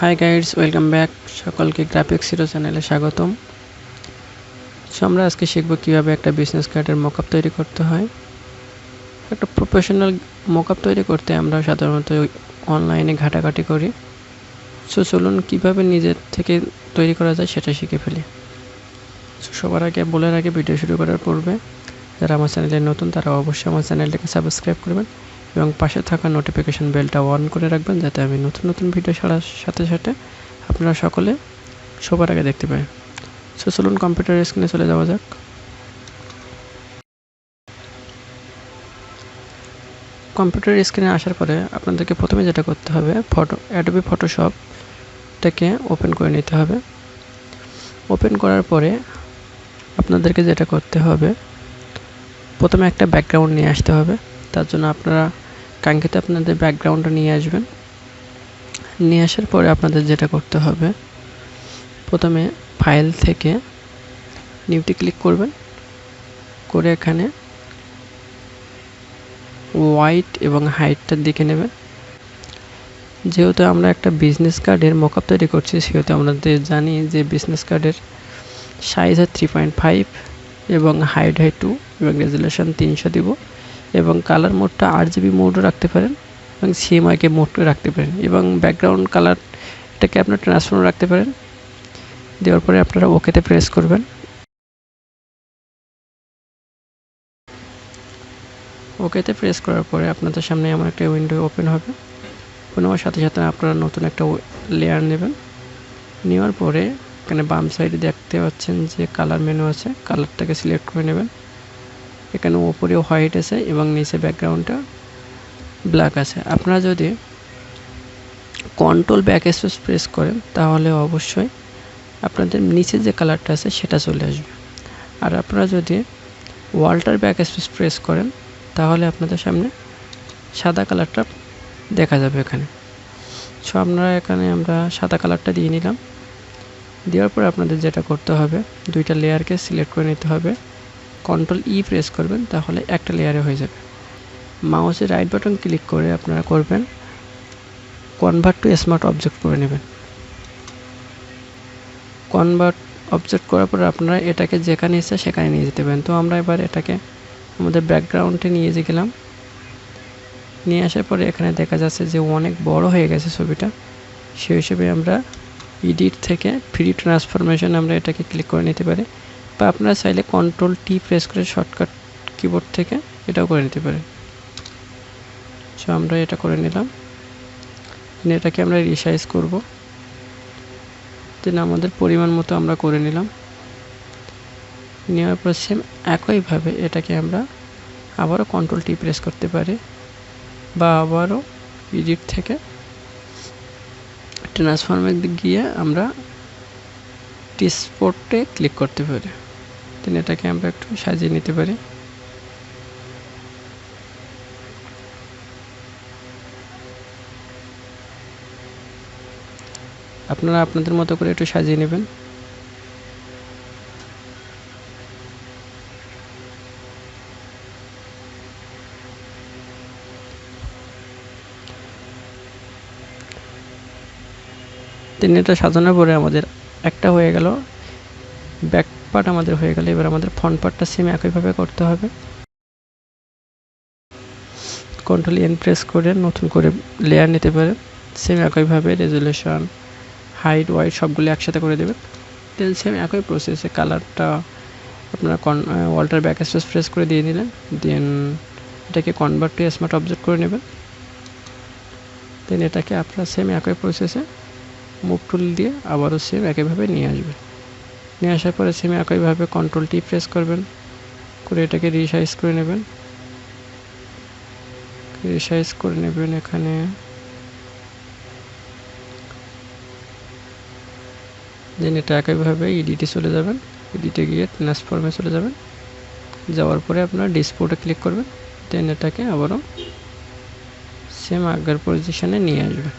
High guides, welcome back. সকলকে graphics hero চ্যানেলে স্বাগতম। সো আমরা আজকে শিখব কীভাবে একটা বিজনেস কার্ডের মকআপ তৈরি করতে হয়। একটা প্রফেশনাল মকআপ তৈরি করতে আমরা সাধারণত অনলাইনে ঘাটাঘাটি করি। সো চলুন কীভাবে নিজের থেকে তৈরি করা যায় সেটা শিখে ফেলি। সো সবার আগে বলে রাখি, ভিডিও শুরু করার পূর্বে যারা আমার চ্যানেলে নতুন তারা অবশ্যই আমার চ্যানেলটাকে সাবস্ক্রাইব করবেন এবং পাশে থাকা নোটিফিকেশন বেলটা অন করে রাখবেন, যাতে আমি নতুন নতুন ভিডিও ছাড়ার সাথে সাথে আপনারা সকলে সবার আগে দেখতে পাই। সো চলুন কম্পিউটার স্ক্রিনে চলে যাওয়া যাক। কম্পিউটার স্ক্রিনে আসার পরে আপনাদেরকে প্রথমে যেটা করতে হবে, অ্যাডোবি ফটোশপটাকে ওপেন করে নিতে হবে। ওপেন করার পরে আপনাদেরকে যেটা করতে হবে, প্রথমে একটা ব্যাকগ্রাউন্ড নিয়ে আসতে হবে। তার জন্য আপনারা কাঙ্ক্ষিত আপনাদের ব্যাকগ্রাউন্ডটা নিয়ে আসবেন। নিয়ে আসার পরে আপনাদের যেটা করতে হবে, প্রথমে ফাইল থেকে নিউতে ক্লিক করবেন, করে এখানে হোয়াইট এবং হাইটটার দিকে নেবেন। যেহেতু আমরা একটা বিজনেস কার্ডের মকআপ তৈরি করছি, সেহেতু আমাদের জানি যে বিজনেস কার্ডের সাইজ হয় 3.5 এবং হাইট হয় 2 এবং রেজুলেশন 300 দিব এবং কালার মোডটা RGB মোডও রাখতে পারেন এবং CMYK মোডও রাখতে পারেন এবং ব্যাকগ্রাউন্ড কালার এটাকে আপনার ট্রান্সফর্ম রাখতে পারেন। দেওয়ার পরে আপনারা ওকেতে প্রেস করবেন। ওকেতে প্রেস করার পরে আপনাদের সামনে এমন একটা উইন্ডো ওপেন হবে। ওপেন হওয়ার সাথে সাথে আপনারা নতুন একটা লেয়ার নেবেন। নেওয়ার পরে এখানে বাম সাইডে দেখতে পাচ্ছেন যে কালার মেনু আছে, কালারটাকে সিলেক্ট করে নেবেন। এখানে উপরে হোয়াইট আছে এবং নিচে ব্যাকগ্রাউন্ডটা ব্ল্যাক আছে। আপনারা যদি কন্ট্রোল ব্যাক স্পেস প্রেস করেন তাহলে অবশ্যই আপনাদের নিচে যে কালারটা আছে সেটা চলে আসবে। আর আপনারা যদি ওয়ালটার ব্যাক স্পেস প্রেস করেন তাহলে আপনাদের সামনে সাদা কালারটা দেখা যাবে এখানে। সো আমরা সাদা কালারটা দিয়ে নিলাম। দেওয়ার পরে আপনাদের যেটা করতে হবে, দুইটা লেয়ারকে সিলেক্ট করে নিতে হবে। কন্ট্রোল E প্রেস করবেন, তাহলে একটা লেয়ারে হয়ে যাবে। মাউসের রাইট বাটন ক্লিক করে আপনারা করবেন কনভার্ট টু স্মার্ট অবজেক্ট করে নেবেন। কনভার্ট অবজেক্ট করার পরে আপনারা এটাকে যেখানে ইচ্ছা সেখানে নিয়ে যেতে পারেন। তো আমরা এবার এটাকে আমাদের ব্যাকগ্রাউন্ডে নিয়ে গেলাম। নিয়ে আসার পরে এখানে দেখা যাচ্ছে যে অনেক বড় হয়ে গেছে ছবিটা। সেই হিসেবে আমরা এডিট থেকে ফ্রি ট্রান্সফরমেশন আমরা এটাকে ক্লিক করে নিতে পারি, বা আপনারা চাইলে কন্ট্রোল T প্রেস করে শর্টকাট কিবোর্ড থেকে এটাও করে নিতে পারেন। সো আমরা এটা করে নিলাম। এটাকে আমরা রিসাইজ করব, দেন আমাদের পরিমাণ মতো আমরা করে নিলাম। নেওয়ার পর সেম একইভাবে এটাকে আমরা আবারও কন্ট্রোল T প্রেস করতে পারি, বা আবারও এডিট থেকে ট্রান্সফর্মে গিয়ে আমরা ডিসপোর্টে ক্লিক করতে পারি। দেন এটাকে আমরা একটু সাজিয়ে নিতে পারি। আপনারা আপনাদের মতো করে একটু সাজিয়ে নেবেন। দেন এটা সাজানোর পরে আমাদের একটা হয়ে গেল, ব্যাক পার্ট আমাদের হয়ে গেল। এবার আমাদের ফ্রন্ট পার্টটা সেম একইভাবে করতে হবে। কন্ট্রোল N প্রেস করে নতুন করে লেয়ার নিতে পারেন। সেম একইভাবে রেজুলেশন, হাইট, ওয়াইট সবগুলো একসাথে করে দেবেন। দেন সেম একই প্রসেসে কালারটা আপনারা ওয়ালটার ব্যাক স্পেস প্রেস করে দিয়ে নিলেন। দেন এটাকে কনভার্ট টু স্মার্ট অবজেক্ট করে নেবেন। দেন এটাকে আপনারা সেম একই প্রসেসে মুভ টুল দিয়ে আবারও সেম একইভাবে নিয়ে আসবেন। নিয়ে আসার পরে সেম একইভাবে কন্ট্রোল T প্রেস করবেন, করে এটাকে রিসাইজ করে নেবেন। এখানে দেন এটা একইভাবে এডিটে চলে যাবেন। এডিটে গিয়ে ট্রান্সফর্মে চলে যাবেন। যাওয়ার পরে আপনারা ডিসপ্লেতে ক্লিক করবেন। দেন এটাকে আবারও সেম আগের পজিশনে নিয়ে আসবেন।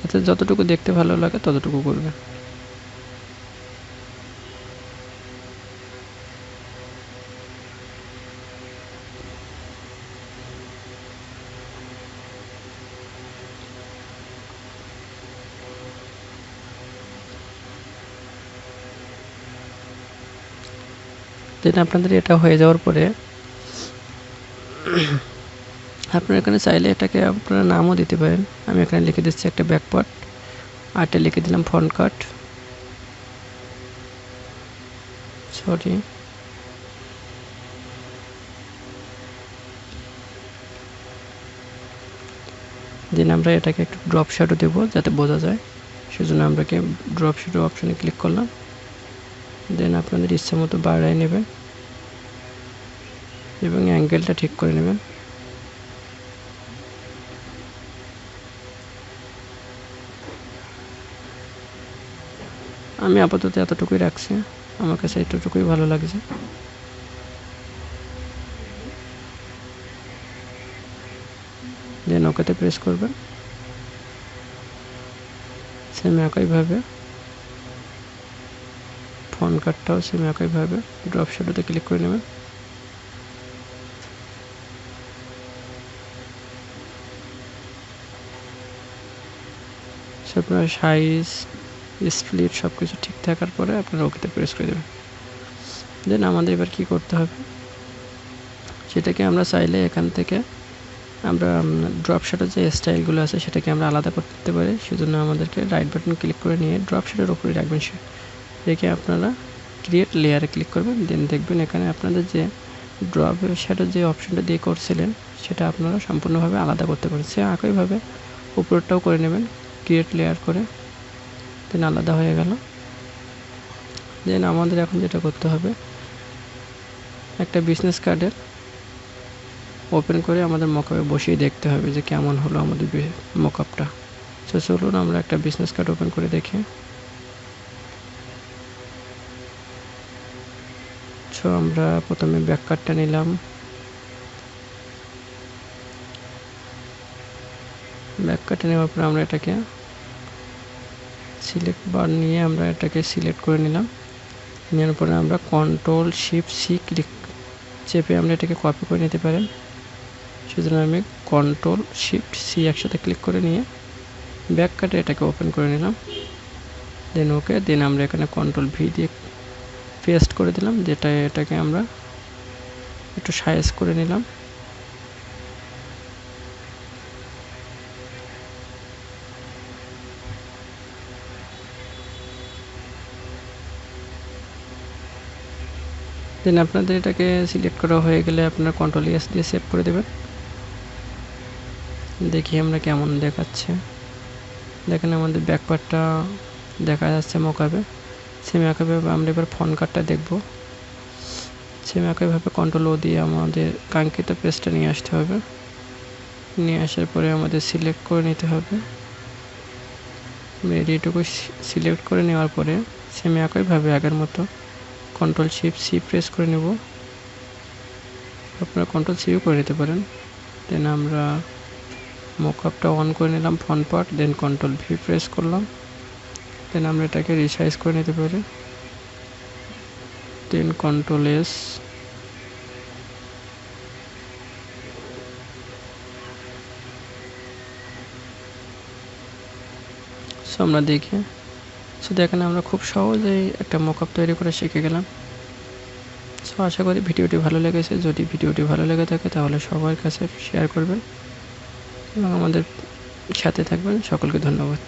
এতে যতটুকু দেখতে ভালো লাগে ততটুকু করবেন। দেন আপনাদের এটা হয়ে যাওয়ার পরে আপনারা এখানে চাইলে এটাকে আপনারা নামও দিতে পারেন। আমি এখানে লিখে দিচ্ছি একটা ব্যাকপার্ট, আরটা লিখে দিলাম ফন্ট কাট, সরি দেন আমরা এটাকে একটু ড্রপ শ্যাডো দেবো যাতে বোঝা যায়, সেজন্য আমরা ড্রপ শ্যাডো অপশনে ক্লিক করলাম। দেন আপনাদের ইচ্ছা মতো বাড়ায় নেবেন এবং অ্যাঙ্গেলটা ঠিক করে নেবেন। আমি আপাতত এতটুকুই রাখছি, আমার কাছে এতটুকুই ভালো লাগছে। দেন ওকেতে প্রেস করবেন। সেম একইভাবে ফন্ট কাটটাও সেম একইভাবে ড্রপ শ্যাডোতে ক্লিক করে নেবেন। আপনার সাইজ স্প্লিট সব কিছু ঠিক থাকার পরে আপনারা ওকেতে প্রেস করে দেবেন। দেন আমাদের এবার কি করতে হবে, সেটাকে আমরা চাইলে এখান থেকে আমরা ড্রপ শ্যাডোর যে স্টাইলগুলো আছে সেটাকে আমরা আলাদা করতে পারি। সেজন্য আমাদেরকে রাইট বাটন ক্লিক করে নিয়ে ড্রপ শ্যাডোর উপরে রাখবেন, রেখে আপনারা ক্রিয়েট লেয়ারে ক্লিক করবেন। দেন দেখবেন এখানে আপনাদের যে ড্রপ শ্যাডোর যে অপশনটা দিয়ে করছিলেন সেটা আপনারা সম্পূর্ণভাবে আলাদা করতে পারেন। সে একইভাবে উপরটাও করে নেবেন, ক্রিয়েট লেয়ার করে, দেন আলাদা হয়ে গেল। দেন আমাদের এখন যেটা করতে হবে, একটা বিজনেস কার্ডের ওপেন করে আমাদের মকআপে বসিয়ে দেখতে হবে যে কেমন হলো আমাদের মকআপটা। তো চলুন আমরা একটা বিজনেস কার্ড ওপেন করে দেখি। সো আমরা প্রথমে ব্যাক কার্ডটা নিলাম, ব্যাক কার্ডটা নেওয়ার পর আমরা এটাকে সিলেক্ট বার নিয়ে আমরা এটাকে সিলেক্ট করে নিলাম। নেওয়ার পরে আমরা কন্ট্রোল শিফট সি ক্লিক চেপে আমরা এটাকে কপি করে নিতে পারেন। সেজন্য আমি কন্ট্রোল শিফট সি একসাথে ক্লিক করে নিয়ে ব্যাক কাটে এটাকে ওপেন করে নিলাম। দেন ওকে, দেন আমরা এখানে কন্ট্রোল ভি দিয়ে পেস্ট করে দিলাম, যেটা এটাকে আমরা একটু সাইজ করে নিলাম। দেন আপনাদের এটাকে সিলেক্ট করা হয়ে গেলে আপনারা কন্ট্রোল এস দিয়ে সেভ করে দেবেন। দেখি আমরা কেমন দেখাচ্ছে। দেখেন আমাদের ব্যাক পার্টটা দেখা যাচ্ছে মকআপে। সেম একইভাবে আমরা এবার ফন্ট কার্ডটা দেখব। সেম একইভাবে কন্ট্রোল ও দিয়ে আমাদের কাঙ্ক্ষিত পেজটা নিয়ে আসতে হবে। নিয়ে আসার পরে আমাদের সিলেক্ট করে নিতে হবে। এটুকু সিলেক্ট করে নেওয়ার পরে সেম একইভাবে আগের মতো কন্ট্রোল শিফট সি প্রেস করে নেব। আপনারা কন্ট্রোল সিও করে নিতে পারেন। দেন আমরা মকআপটা অন করে নিলাম ফন্ট পার্ট, দেন কন্ট্রোল ভি প্রেস করলাম। দেন আমরা এটাকে রিসাইজ করে নিতে পারি। দেন কন্ট্রোল এস, সো আমরা দেখি। সো দেখেন আমরা খুব সহজেই একটা মকআপ তৈরি করে শিখে গেলাম। সো আশা করি ভিডিওটি ভালো লেগেছে। যদি ভিডিওটি ভালো লেগে থাকে তাহলে সবার কাছে শেয়ার করবেন এবং আমাদের সাথে থাকবেন। সকলকে ধন্যবাদ।